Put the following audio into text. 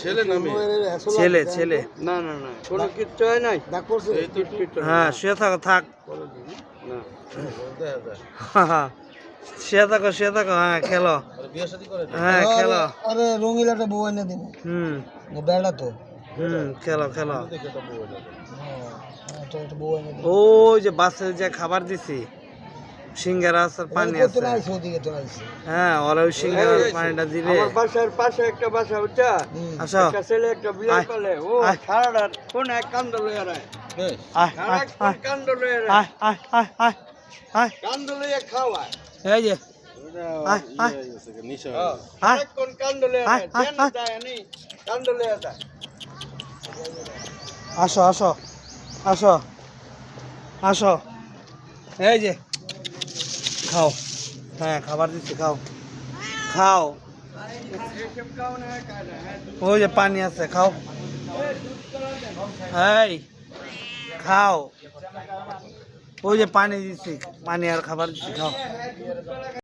ছেলে না মেয়ে? ছেলে ছেলে। না না না কোনো কিচ্ছু হয় নাই। হ্যাঁ শুয়ে থাকো থাক। না শুয়ে থাকো হ্যাঁ খেলো। বিয়ে শাদী করে হ্যাঁ খেলো। আরে রঙিলাটা বউ এনে দিন হুম বেড়া তো খেলো খেলো। দেখে একটা বউ এনে দেয়। একটা বউ এনে দিন ওই যে বাসে যে খাবার দিছি সিঙ্গারা আছে পানি কত আছে। নাইছে ওদিকে তো নাইছে হ্যাঁ ওরা ওই সিঙ্গারার পানিটা দিলে। আমার বাসার পাশে একটা বাসা হচ্ছে আসো একটা ছেলে একটা বিয়ে আয়, করলে ও আয়। সারাটা কোন এক কান্দ লইয়া রায় বেশ, আয় আয় সারাক্ষণ আয় কান্দ লইয়া রায় আয় আয় আয় আয় আয় কান্দ লইয়া খাওয়ায় এই যে আয় আয় হয়ে গেছে, নেশা হয়ে হ্যাঁ, গেছে। আয় সারাক্ষণ কান্দ লইয়া আয়, রায় আয়, যেন আয়। যায় নি কান্দ লইয়া যায় আসো আসো আসো আসো এই যে খাও হ্যাঁ খাবার দিচ্ছি খাও খাও এইসব কারণে খায় না হ্যাঁ ওই যে পানি আছে খাও এই খাও ওই যে পানি দিচ্ছি পানি আর খাবার দিচ্ছি খাও